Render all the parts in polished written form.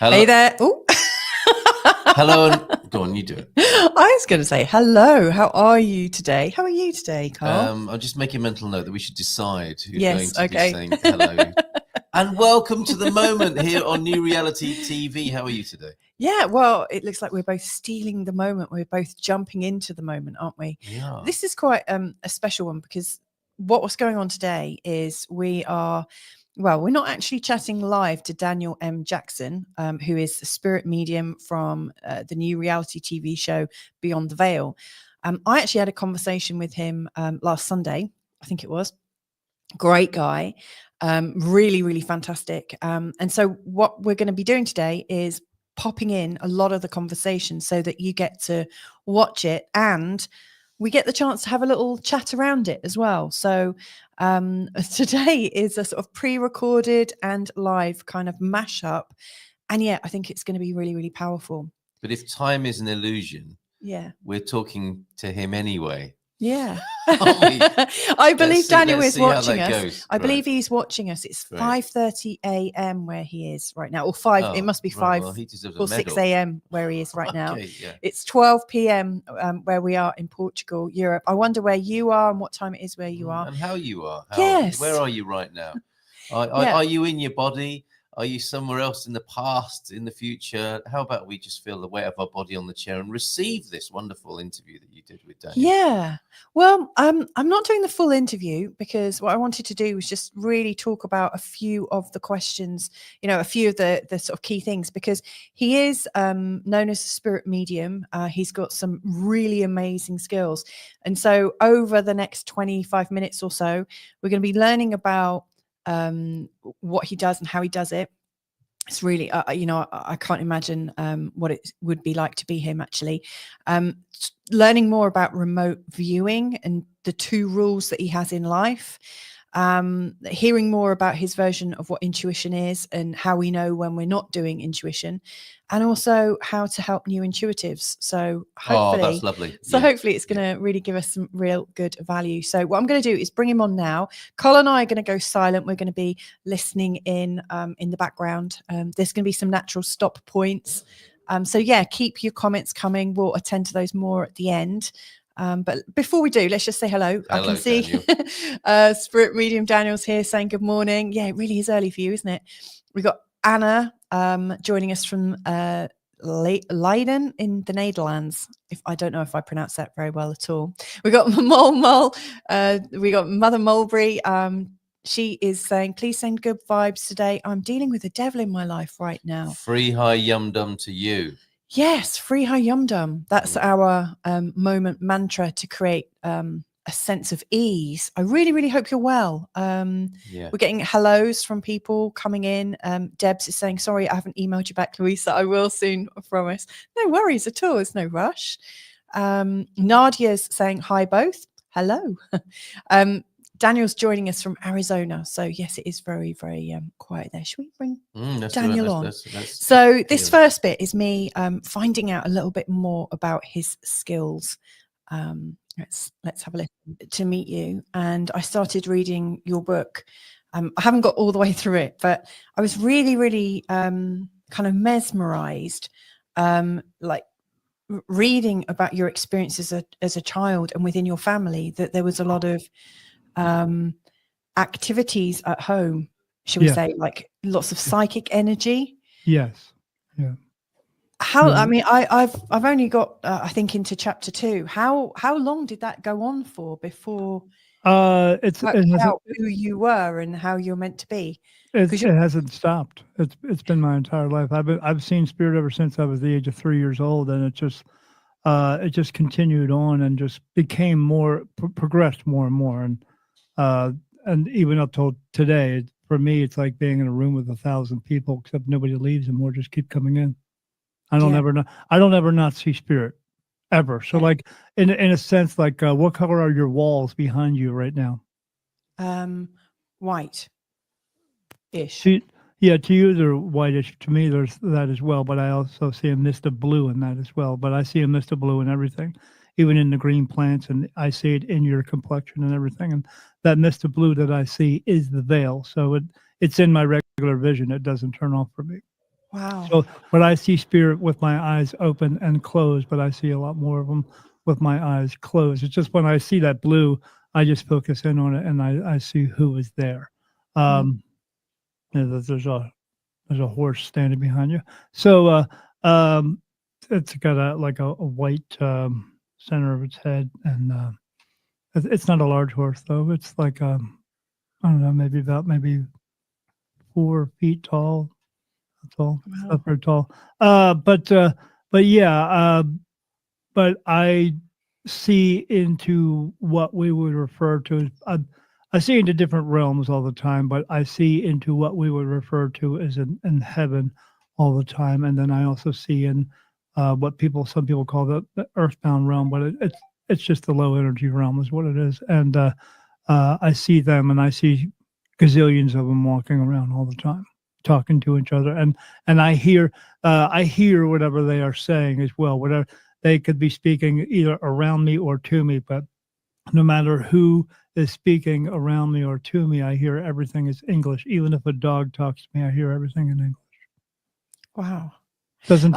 Hello. Hey there. Oh. Hello. And go on, you do it. I was going to say hello. How are you today? How are you today, Carl? I'll just make a mental note that we should decide who's Yes, going to okay. be saying hello. And welcome to the moment here on New Reality TV. How are you today? Yeah, well, it looks like we're both stealing the moment. We're both jumping into the moment, aren't we? Yeah. This is quite a special one because what's going on today is we're not actually chatting live to Daniel M. Jackson, who is a spirit medium from the new reality TV show Beyond the Veil. I actually had a conversation with him last Sunday, I think it was. Great guy, really, really fantastic. And so what we're going to be doing today is popping in a lot of the conversation so that you get to watch it and we get the chance to have a little chat around it as well. So today is a sort of pre-recorded and live kind of mashup. And yeah, I think it's going to be really, really powerful. But if time is an illusion, yeah, we're talking to him anyway. Yeah. I believe Daniel is watching us. Goes. I believe he's watching us. It's 5:30 a.m. where he is right now, or 5. It must be 5 or 6 a.m. where he is right now. Yeah. It's 12 p.m. Where we are in Portugal, Europe. I wonder where you are and what time it is where you are. And how you are. Yes. Where are you right now? Are you in your body? Are you somewhere else in the past, in the future? How about we just feel the weight of our body on the chair and receive this wonderful interview that you did with Daniel? Yeah. Well, I'm not doing the full interview because what I wanted to do was just really talk about a few of the questions, a few of the sort of key things, because he is known as a spirit medium. He's got some really amazing skills. And so over the next 25 minutes or so, we're going to be learning about what he does and how he does it. It's really, I can't imagine what it would be like to be him, actually. Learning more about remote viewing and the 2 rules that he has in life. Hearing more about his version of what intuition is and how we know when we're not doing intuition, and also how to help new intuitives. So hopefully, that's lovely. So hopefully it's going to really give us some real good value. So what I'm going to do is bring him on now. Carl and I are going to go silent. We're going to be listening in the background. There's going to be some natural stop points. So yeah, keep your comments coming. We'll attend to those more at the end. But before we do, let's just say hello. I can see Spirit Medium Daniel's here saying good morning. Yeah, it really is early for you, isn't it? We've got Anna joining us from Leiden in the Netherlands. I don't know if I pronounced that very well at all. We got Mole. We got Mother Mulberry. She is saying, please send good vibes today. I'm dealing with the devil in my life right now. Free high yum dum to you. Yes, free high yum dum. That's our moment mantra to create a sense of ease. I really, really hope you're well. We're getting hellos from people coming in. Debs is saying, sorry, I haven't emailed you back, Louisa. I will soon, I promise. No worries at all. There's no rush. Nadia's saying, hi both. Hello. Daniel's joining us from Arizona. So yes, it is very, very quiet there. Should we bring Daniel on? So this first bit is me finding out a little bit more about his skills. Let's have a listen to meet you. And I started reading your book. I haven't got all the way through it, but I was really, really kind of mesmerized, like reading about your experiences as a child and within your family, that there was a lot of activities at home, shall we say, like lots of psychic energy. Yes. Yeah. I mean, I've only got I think into chapter 2. How long did that go on for before it out who you were and how you're meant to be? It hasn't stopped. It's been my entire life. I've seen spirit ever since I was the age of 3 years old, and it just continued on and just became more progressed more and more, and even up till today, for me, it's like being in a room with 1,000 people, except nobody leaves and more just keep coming in. I don't ever not see spirit ever. So like in a sense, like what color are your walls behind you right now? White ish. To you they're whitish. To me there's that as well, but I also see a mist of blue in that as well. But I see a mist of blue in everything, even in the green plants, and I see it in your complexion and everything. And that mist of blue that I see is the veil. So it's in my regular vision. It doesn't turn off for me. Wow. So, but I see spirit with my eyes open and closed, but I see a lot more of them with my eyes closed. It's just when I see that blue, I just focus in on it and I see who is there. There's a horse standing behind you. So it's got a white center of its head, and it's not a large horse though. It's like I don't know, maybe 4 feet tall. That's all. Wow. It's not very tall. But yeah. But I see into what we would refer to as I see into different realms all the time, but I see into what we would refer to as in heaven all the time, and then I also see in what some people call the earthbound realm, but it's just the low energy realm is what it is, and I see them, and I see gazillions of them walking around all the time, talking to each other, and I hear whatever they are saying as well. Whatever they could be speaking either around me or to me, but no matter who is speaking around me or to me, I hear everything is English. Even if a dog talks to me, I hear everything in English. Wow. Doesn't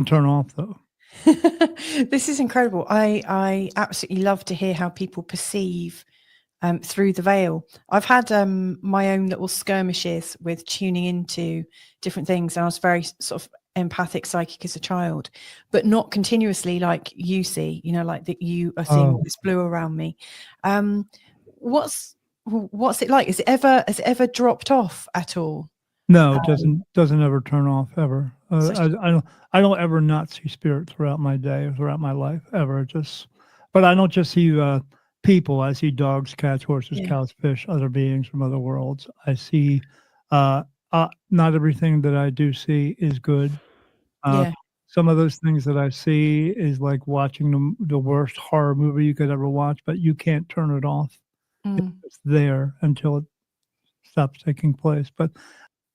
turn off though. This is incredible. I absolutely love to hear how people perceive through the veil. I've had my own little skirmishes with tuning into different things, and I was very sort of empathic psychic as a child, but not continuously like you see, like that you are seeing all this blue around me. What's it like? Has it ever dropped off at all? No, it doesn't ever turn off ever. I don't ever not see spirit throughout my day or throughout my life ever. But I don't just see people. I see dogs, cats, horses, cows, fish, other beings from other worlds. I see not everything that I do see is good. Some of those things that I see is like watching the worst horror movie you could ever watch, but you can't turn it off. It's there until it stops taking place. But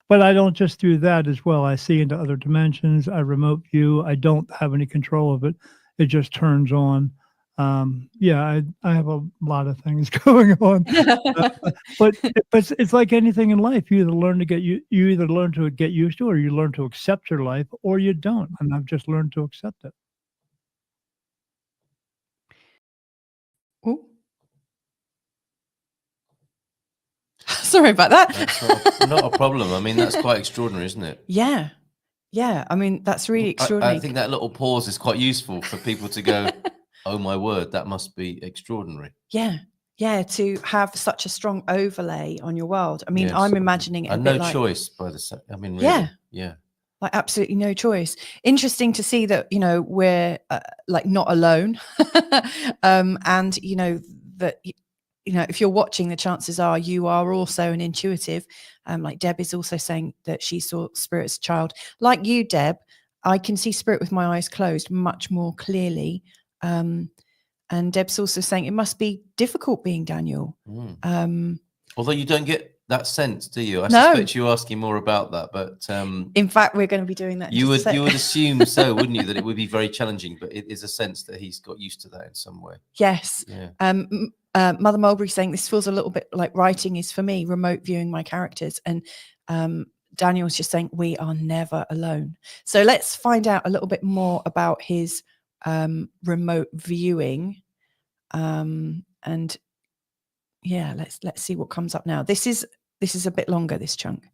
I don't just do that as well. I see into other dimensions. I remote view. I don't have any control of it. It just turns on. I have a lot of things going on, but it's like anything in life. You either learn to get used to, or you learn to accept your life, or you don't. And I've just learned to accept it. Ooh. Sorry about that. That's not a problem. I mean, that's quite extraordinary, isn't it? Yeah. I mean, that's really extraordinary. I think that little pause is quite useful for people to go, oh my word, that must be extraordinary. Yeah, to have such a strong overlay on your world. I mean, yes. I'm imagining it. And no choice by the I mean, really, yeah. Like absolutely no choice. Interesting to see that, we're like not alone. And, that, if you're watching, the chances are you are also an intuitive. Like Deb is also saying that she saw spirit as a child. Like you, Deb, I can see spirit with my eyes closed much more clearly. And Deb's also saying it must be difficult being Daniel. Although you don't get that sense, do you? I suspect you're asking more about that, but in fact, we're going to be doing that. You would assume so, wouldn't you? That it would be very challenging, but it is a sense that he's got used to that in some way. Yes. Yeah. Mother Mulberry saying this feels a little bit like writing is for me, remote viewing my characters, and Daniel's just saying we are never alone. So let's find out a little bit more about his remote viewing, and let's see what comes up now. This is a bit longer, this chunk.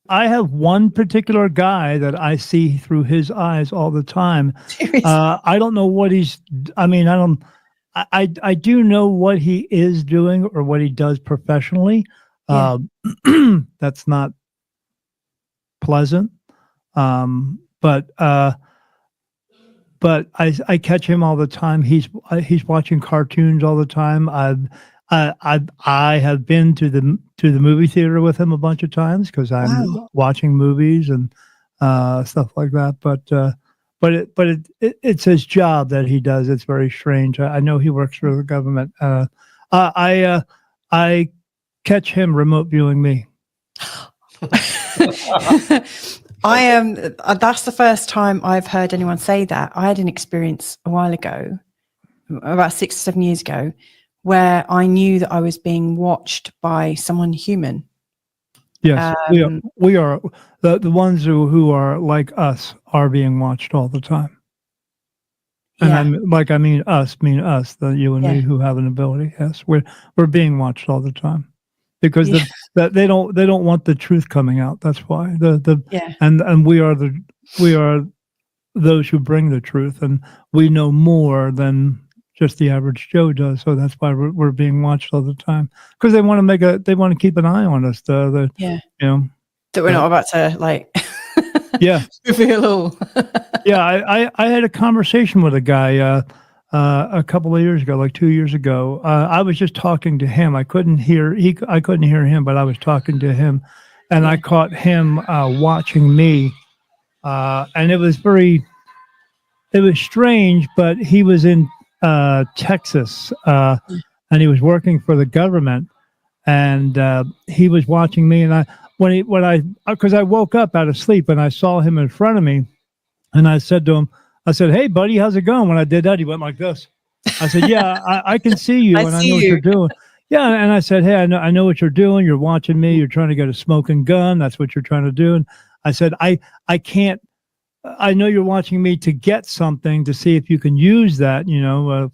I have one particular guy that I see through his eyes all the time. I don't know what I do know what he is doing or what he does professionally. That's not pleasant. But I catch him all the time. He's watching cartoons all the time. I have been to the movie theater with him a bunch of times because I'm watching movies and stuff like that. But it's his job that he does. It's very strange. I know he works for the government. I catch him remote viewing me. I am. That's the first time I've heard anyone say that. I had an experience a while ago, about 6 or 7 years ago, where I knew that I was being watched by someone human. Yes, we are the ones who are like us are being watched all the time. And I mean us, you and me who have an ability. Yes, we're being watched all the time because they don't want the truth coming out. That's why and we are those who bring the truth, and we know more than just the average Joe does. So that's why we're being watched all the time, because they want to keep an eye on us. You know, that we're not about to reveal all. I had a conversation with a guy a couple of years ago, like 2 years ago. I was just talking to him. I couldn't hear him, but I was talking to him, and I caught him watching me, and it was strange. But he was in Texas, and he was working for the government, and he was watching me. And because I woke up out of sleep and I saw him in front of me, and I said to him, "Hey, buddy, how's it going?" When I did that, he went like this. I said, "Yeah, I can see you, and I know what you're doing." Yeah, and I said, "Hey, I know what you're doing. You're watching me. You're trying to get a smoking gun. That's what you're trying to do." And I said, I can't. I know you're watching me to get something to see if you can use that,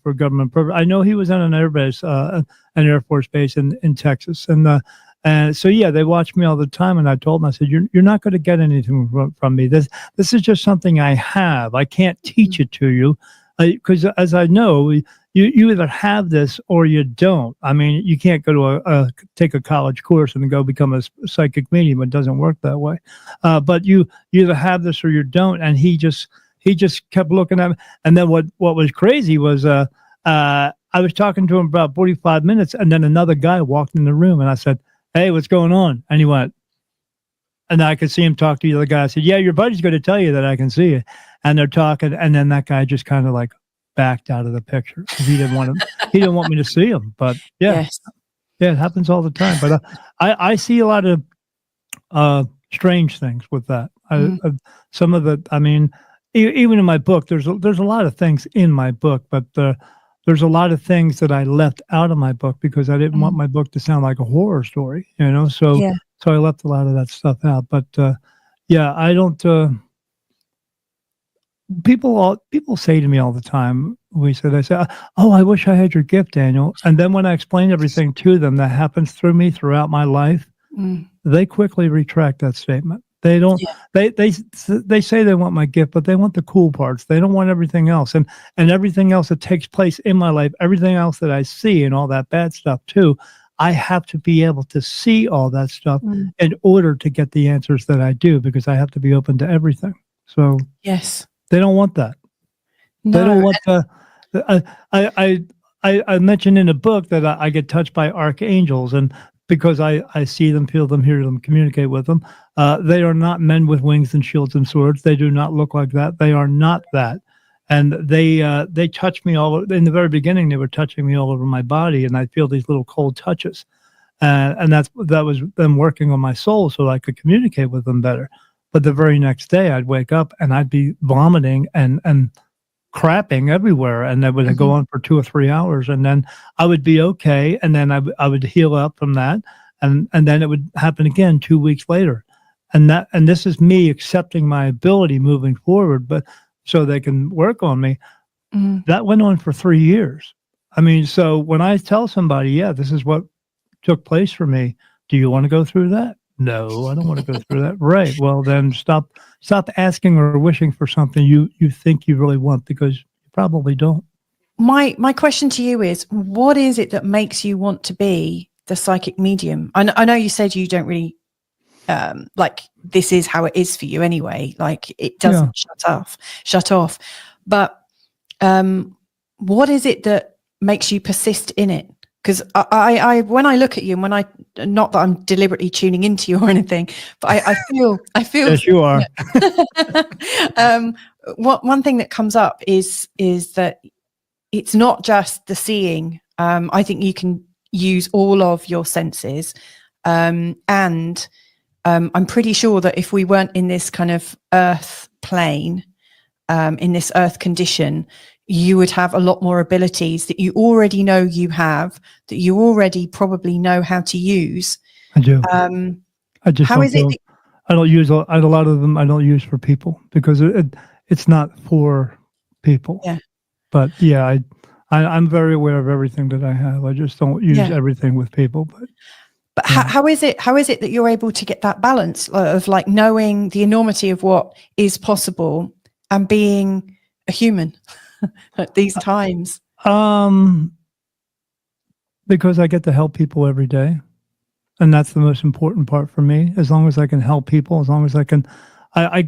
for government purpose. I know he was on an air base, an Air Force base in Texas, and so they watch me all the time. And I told him, I said, "You're not going to get anything from me. This is just something I have. I can't teach it to you, because as I know, you either have this or you don't. I mean, you can't go to take a college course and go become a psychic medium. It doesn't work that way. But you either have this or you don't." And he just kept looking at me. And then what was crazy was I was talking to him about 45 minutes, and then another guy walked in the room, and I said, "Hey, what's going on?" And he went, and I could see him talk to the other guy. I said, "Yeah, your buddy's going to tell you that I can see you." And they're talking, and then that guy just kind of like backed out of the picture because he didn't want me to see him. But it happens all the time. But I see a lot of strange things with that. Some of it, I mean, even in my book, there's a lot of things in my book, but there's a lot of things that I left out of my book because I didn't want my book to sound like a horror story, So I left a lot of that stuff out. But I don't. People say to me all the time, they say, "Oh, I wish I had your gift, Daniel." And then when I explain everything to them that happens through me throughout my life, they quickly retract that statement. They don't. They say they want my gift, but they want the cool parts. They don't want everything else, and everything else that takes place in my life, everything else that I see, and all that bad stuff too. I have to be able to see all that stuff in order to get the answers that I do, because I have to be open to everything. So they don't want that. No. They don't want the. I mentioned in the book that I get touched by archangels, and because I see them, feel them, hear them, communicate with them. They are not men with wings and shields and swords. They do not look like that. They are not that. And they touch me all in the very beginning. They were touching me all over my body, and I feel these little cold touches, and that was them working on my soul so I could communicate with them better. But the very next day, I'd wake up and I'd be vomiting and crapping everywhere, and that would go on for 2 or 3 hours, and then I would be okay, and then I would heal up from that, and then it would happen again 2 weeks later, and this is me accepting my ability moving forward, but so they can work on me. That went on for 3 years. I mean, so when I tell somebody, this is what took place for me, do you want to go through that? No, I don't want to go through that. Right. Well, then stop asking or wishing for something you think you really want, because you probably don't. My question to you is, what is it that makes you want to be the psychic medium? I know you said you don't really like, this is how it is for you anyway. Like, it doesn't shut off. But what is it that makes you persist in it? Because I when I look at you, and not that I'm deliberately tuning into you or anything, but I feel yes, you are. One thing that comes up is that it's not just the seeing. I think you can use all of your senses, and I'm pretty sure that if we weren't in this kind of earth plane, in this earth condition, you would have a lot more abilities that you already know you have, that you already probably know how to use. I do. I just How don't is it? feel, I don't use a lot of them. I don't use for people because it's not for people. Yeah. But yeah, I'm very aware of everything that I have. I just don't use everything with people. But how is it that you're able to get that balance of like knowing the enormity of what is possible and being a human at these times? Because I get to help people every day. And that's the most important part for me. As long as I can help people, as long as I can, I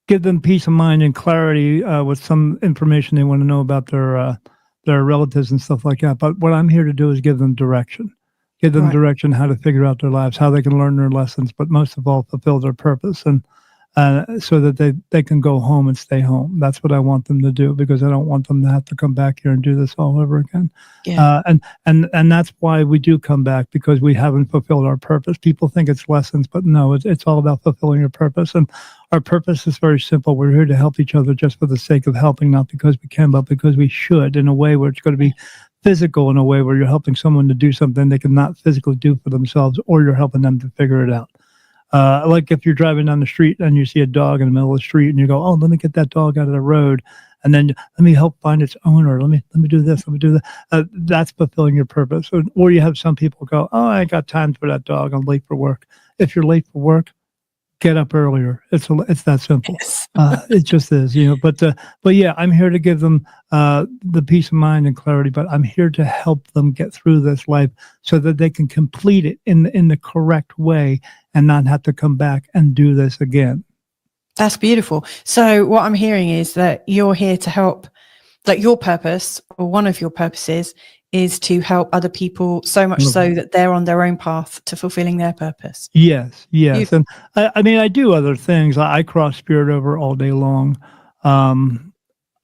give them peace of mind and clarity with some information they want to know about their relatives and stuff like that. But what I'm here to do is give them direction. Give them direction how to figure out their lives, how they can learn their lessons, but most of all, fulfill their purpose, and so that they can go home and stay home. That's what I want them to do, because I don't want them to have to come back here and do this all over again. Yeah. And that's why we do come back, because we haven't fulfilled our purpose. People think it's lessons, but no, it's all about fulfilling your purpose. And our purpose is very simple. We're here to help each other just for the sake of helping, not because we can, but because we should, in a way where it's going to be physical, in a way where you're helping someone to do something they cannot physically do for themselves, or you're helping them to figure it out. Like if you're driving down the street and you see a dog in the middle of the street and you go, oh, let me get that dog out of the road, and then let me help find its owner. Let me do this. Let me do that. That's fulfilling your purpose. Or you have some people go, oh, I ain't got time for that dog. I'm late for work. If you're late for work, get up earlier. It's that simple. Yes. It just is, but yeah, I'm here to give them the peace of mind and clarity, but I'm here to help them get through this life so that they can complete it in the correct way and not have to come back and do this again. That's beautiful. So what I'm hearing is that you're here to help, like your purpose, or one of your purposes, is to help other people, so much so that they're on their own path to fulfilling their purpose. Yes. And I mean, I do other things. I cross spirit over all day long. But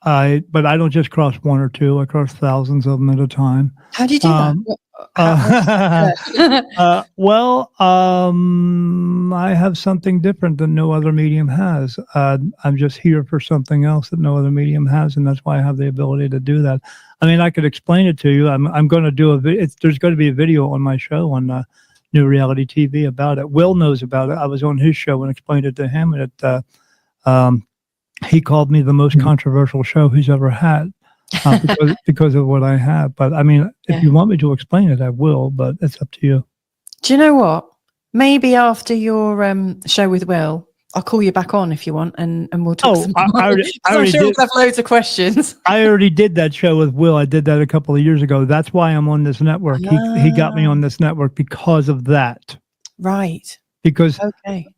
I don't just cross one or two. I cross thousands of them at a time. How do you do that? I have something different that no other medium has. I'm just here for something else that no other medium has, and that's why I have the ability to do that. I mean, I could explain it to you. I'm going to do there's going to be a video on my show on New Reality TV about it. Will knows about it. I was on his show and explained it to him, and he called me the most controversial show he's ever had. Because of what I have. But I mean, if you want me to explain it, I will, but it's up to you. Do you know what? Maybe after your show with Will, I'll call you back on if you want, and we'll talk some more. I'm sure we'll have loads of questions. I already did that show with Will. I did that a couple of years ago. That's why I'm on this network. He got me on this network because of that. Right. Because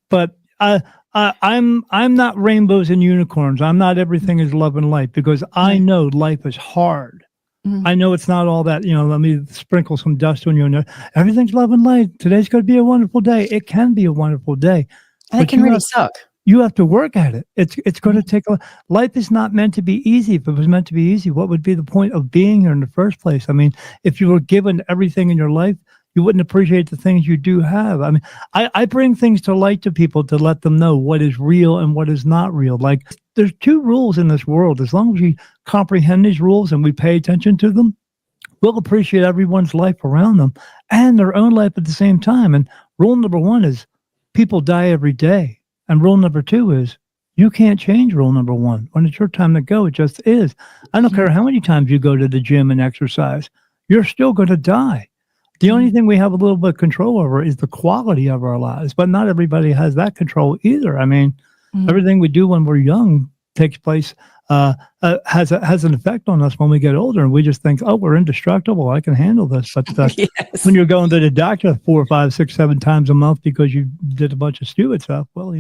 but I'm not rainbows and unicorns. I'm not everything is love and light, because I know life is hard. Mm-hmm. I know it's not all that, let me sprinkle some dust on you and everything's love and light. Today's going to be a wonderful day. It can be a wonderful day. And it can really suck. You have to work at it. It's going to take life is not meant to be easy. If it was meant to be easy, what would be the point of being here in the first place? I mean, if you were given everything in your life, you wouldn't appreciate the things you do have. I mean, I bring things to light to people to let them know what is real and what is not real. Like, there's two rules in this world. As long as we comprehend these rules and we pay attention to them, we'll appreciate everyone's life around them and their own life at the same time. And rule number one is people die every day. And rule number two is you can't change rule number one. When it's your time to go, it just is. I don't care how many times you go to the gym and exercise, you're still going to die. The only thing we have a little bit of control over is the quality of our lives, but not everybody has that control either. I mean, everything we do when we're young takes place, has an effect on us when we get older, and we just think, oh, we're indestructible. I can handle this. But when you're going to the doctor 4, 5, 6, 7 times a month because you did a bunch of stupid stuff, well,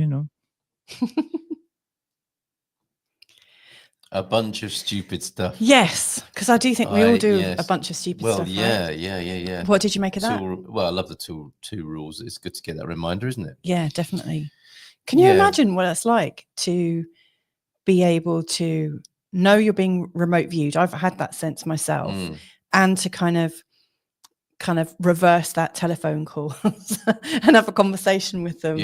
A bunch of stupid stuff. Yes, because I do think we all do a bunch of stupid stuff. Well, yeah. What did you make of that? Well, I love the two rules. It's good to get that reminder, isn't it? Yeah, definitely. Can you imagine what it's like to be able to know you're being remote viewed? I've had that sense myself, and to kind of reverse that telephone call and have a conversation with them.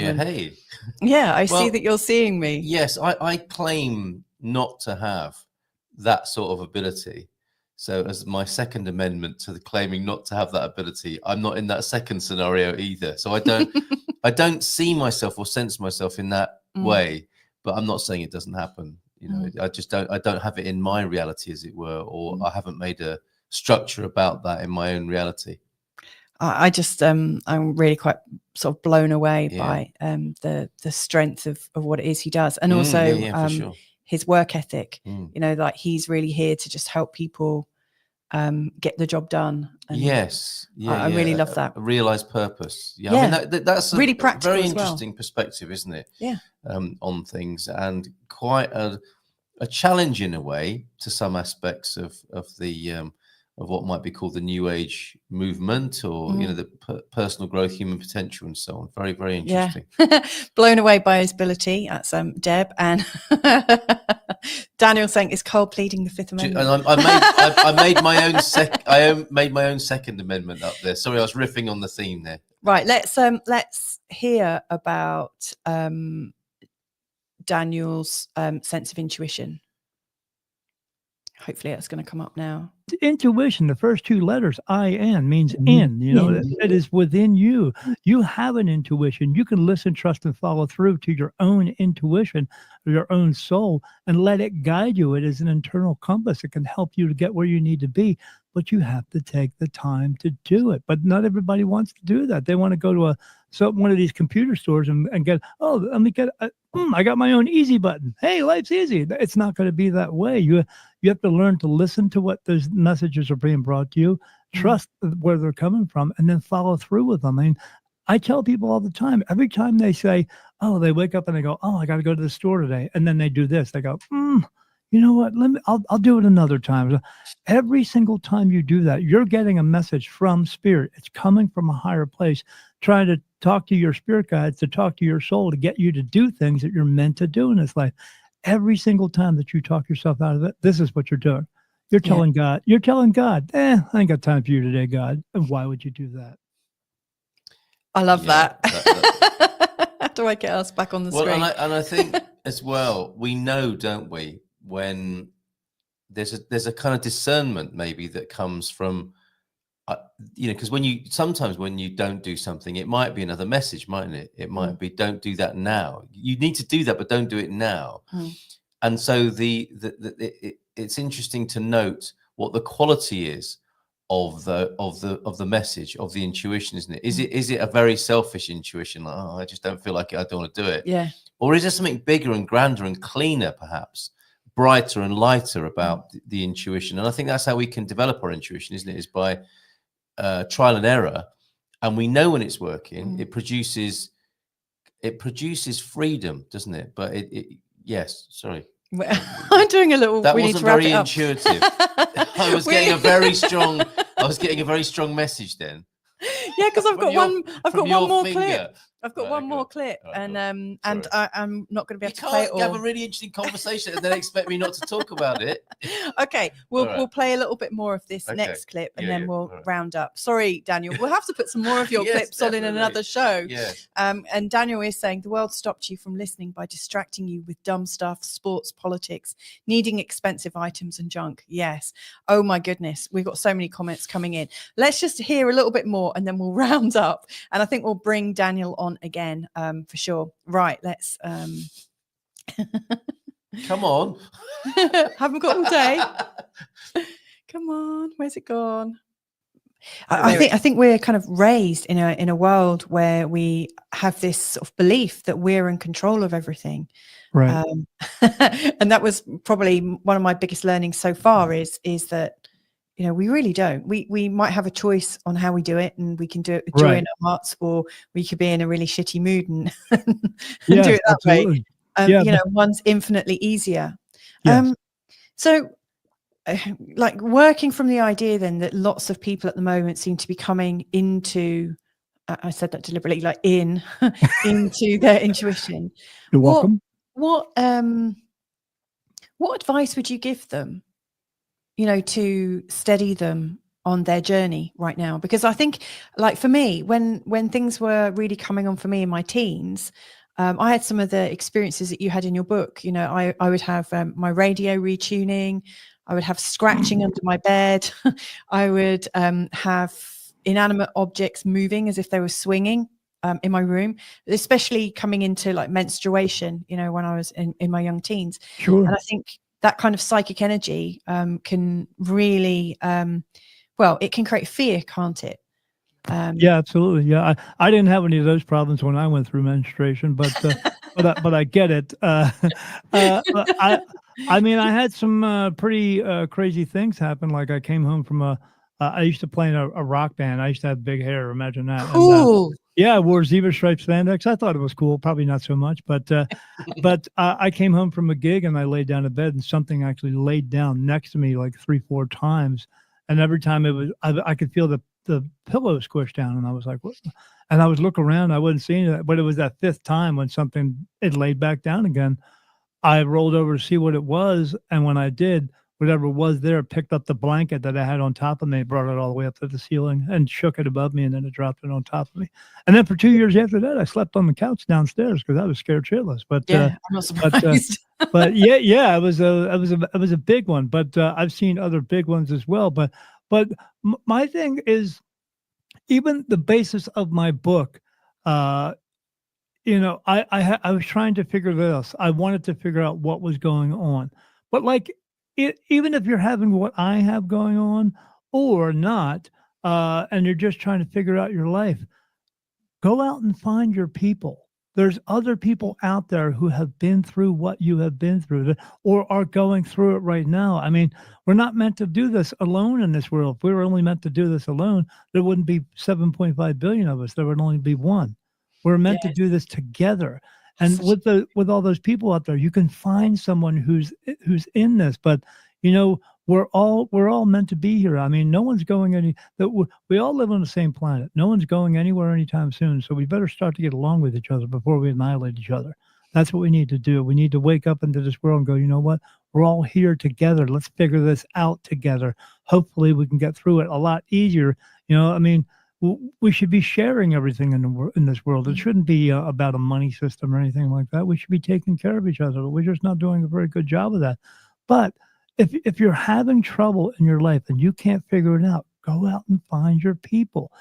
Yeah, I see that you're seeing me. Yes, I claim not to have that sort of ability. So as my second amendment to the claiming not to have that ability, I'm not in that second scenario either. So I don't I don't see myself or sense myself in that way, but I'm not saying it doesn't happen. You know, I don't have it in my reality, as it were, or I haven't made a structure about that in my own reality. I just I'm really quite sort of blown away by the strength of what it is he does, and also for sure. his work ethic. You know, like he's really here to just help people get the job done. And I really love that. A realized purpose. I mean that's really a practical, very as well. interesting perspective, isn't it? On things, and quite a challenge in a way to some aspects of the of what might be called the New Age movement, or you know, the personal growth, human potential, and so on. Very, very interesting. Blown away by his ability. That's Deb, and Daniel saying, "Is Carl pleading the Fifth Amendment?" And I made my own made my own Second Amendment up there. Sorry, I was riffing on the theme there. Right. Let's hear about Daniel's sense of intuition. Hopefully that's going to come up now. Intuition, the first two letters, I-N, means in. You know, it is within you. You have an intuition. You can listen, trust, and follow through to your own intuition, your own soul, and let it guide you. It is an internal compass. It can help you to get where you need to be, but you have to take the time to do it. But not everybody wants to do that. They want to go to one of these computer stores and get, let me get I got my own easy button. Hey, life's easy. It's not going to be that way. You have to learn to listen to what those messages are being brought to you, trust where they're coming from, and then follow through with them. I mean, I tell people all the time, every time they say, they wake up and they go, I got to go to the store today. And then they do this. They go, you know what? I'll do it another time. Every single time you do that, you're getting a message from spirit. It's coming from a higher place, trying to talk to your spirit guides, to talk to your soul, to get you to do things that you're meant to do in this life. Every single time that you talk yourself out of it, this is what you're doing. You're telling God, I ain't got time for you today, God. And why would you do that? I love that. How do I get us back on the screen? And I think as well, we know, don't we, when there's a kind of discernment maybe that comes from, because when you don't do something, it might be another message, mightn't it? It might be, don't do that now. You need to do that, but don't do it now. And so it's interesting to note what the quality is of the message, of the intuition, isn't it? Is it a very selfish intuition, like, I just don't feel like it, I don't want to do it? Yeah. Or is there something bigger and grander and cleaner, perhaps brighter and lighter about the intuition? And I think that's how we can develop our intuition, isn't it? Is by trial and error, and we know when it's working. It produces freedom, doesn't it? But yes, sorry. I'm doing a little. That wasn't very intuitive. I was getting a very strong message then. Yeah, because I've got one more clip. I've got one more clip, and I'm not going to be able to play it all. You can't have a really interesting conversation and then expect me not to talk about it. Okay, we'll play a little bit more of this next clip, and then we'll round up. Sorry, Daniel, we'll have to put some more of your clips on in another show. Yeah. And Daniel is saying the world stopped you from listening by distracting you with dumb stuff, sports, politics, needing expensive items and junk. Yes. Oh my goodness, we've got so many comments coming in. Let's just hear a little bit more, and then we'll round up. And I think we'll bring Daniel on again for sure. Right, let's come on. Haven't got all day. Come on, where's it gone? I think we're kind of raised in a world where we have this sort of belief that we're in control of everything, right? And that was probably one of my biggest learnings so far is that we really don't. We might have a choice on how we do it, and we can do it with joy in our hearts, or we could be in a really shitty mood and do it that way. One's infinitely easier. Yes. So like working from the idea then that lots of people at the moment seem to be coming into, I said that deliberately, like into their intuition. You're welcome. What advice would you give them? To steady them on their journey right now? Because I think, like for me, when things were really coming on for me in my teens, I had some of the experiences that you had in your book. I would have my radio retuning. I would have scratching under my bed. I would have inanimate objects moving as if they were swinging. in my room, especially coming into like menstruation, you know, when I was in my young teens. Sure. And I think that kind of psychic energy can really, well, it can create fear, can't it? Yeah, absolutely. Yeah, I didn't have any of those problems when I went through menstruation, but I get it. I mean, I had some pretty crazy things happen. Like I came home from I used to play in a rock band. I used to have big hair. Imagine that. Cool. And, yeah, I wore zebra striped spandex. I thought it was cool. Probably not so much, but I came home from a gig and I laid down in bed and something actually laid down next to me like 3-4 times, and every time it was I could feel the pillow squished down, and I was like, what? And I was looking around, I wasn't seeing it, but it was that 5th time when it laid back down again. I rolled over to see what it was, and when I did, whatever was there picked up the blanket that I had on top of me, brought it all the way up to the ceiling, and shook it above me, and then it dropped it on top of me. And then for 2 years after that, I slept on the couch downstairs because I was scared shitless. But yeah, I'm not surprised. but yeah, it was a big one. But I've seen other big ones as well. But my thing is, even the basis of my book, you know, I was trying to figure this. I wanted to figure out what was going on. But like, even if you're having what I have going on or not, and you're just trying to figure out your life, go out and find your people. There's other people out there who have been through what you have been through or are going through it right now. I mean, we're not meant to do this alone in this world. If we were only meant to do this alone, there wouldn't be 7.5 billion of us. There would only be one. We're meant to do this together. And with all those people out there, you can find someone who's in this. But you know, we're all meant to be here. I mean, no one's going we all live on the same planet. No one's going anywhere anytime soon. So we better start to get along with each other before we annihilate each other. That's what we need to do. We need to wake up into this world and go, you know what? We're all here together. Let's figure this out together. Hopefully we can get through it a lot easier. You know, I mean, we should be sharing everything in this world. It shouldn't be about a money system or anything like that. We should be taking care of each other. We're just not doing a very good job of that. But if you're having trouble in your life and you can't figure it out, go out and find your people.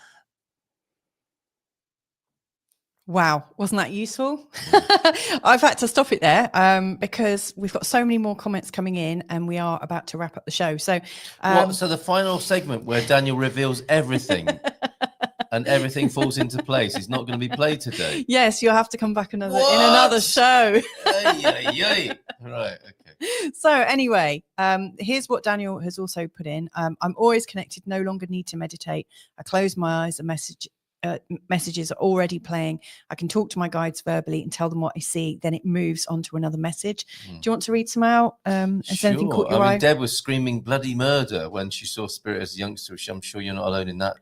Wow, wasn't that useful? I've had to stop it there because we've got so many more comments coming in and we are about to wrap up the show. So, so the final segment where Daniel reveals everything and everything falls into place is not going to be played today. Yes, you'll have to come back in another show. Right, okay. So anyway, here's what Daniel has also put in. I'm always connected, no longer need to meditate. I close my eyes, messages are already playing. I can talk to my guides verbally and tell them what I see. Then it moves on to another message. Do you want to read some out? Has anything caught your eye? Deb was screaming bloody murder when she saw Spirit as a youngster. I'm sure you're not alone in that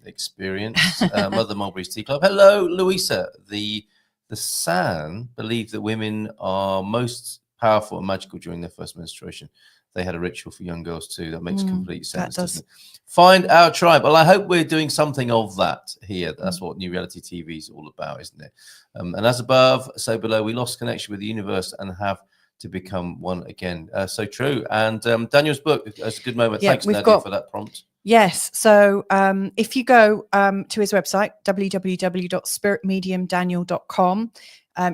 experience. Mother Mulberry's Tea Club. Hello, Louisa. The San believe that women are most powerful and magical during their first menstruation. They had a ritual for young girls too. That makes complete sense. That does. Find our tribe. Well, I hope we're doing something of that here. That's what New Reality TV is all about, isn't it? And as above, so below, we lost connection with the universe and have to become one again. So true. And Daniel's book, that's a good moment. Yeah, thanks, Nadia, for that prompt. Yes. So if you go to his website, www.spiritmediumdaniel.com,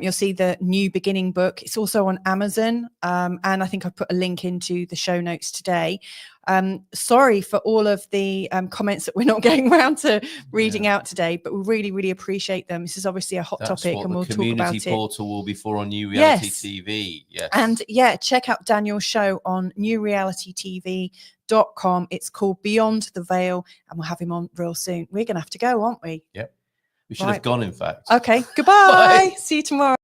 you'll see the New Beginning book. It's also on Amazon. And I think I've put a link into the show notes today. Sorry for all of the comments that we're not getting around to reading out today, but we really, really appreciate them. This is obviously a hot topic and we'll talk about it. The community portal will be for on New Reality TV. Yes. And yeah, check out Daniel's show on newrealitytv.com. It's called Beyond the Veil and we'll have him on real soon. We're going to have to go, aren't we? Yep. We should have gone, in fact. Okay. Goodbye. See you tomorrow.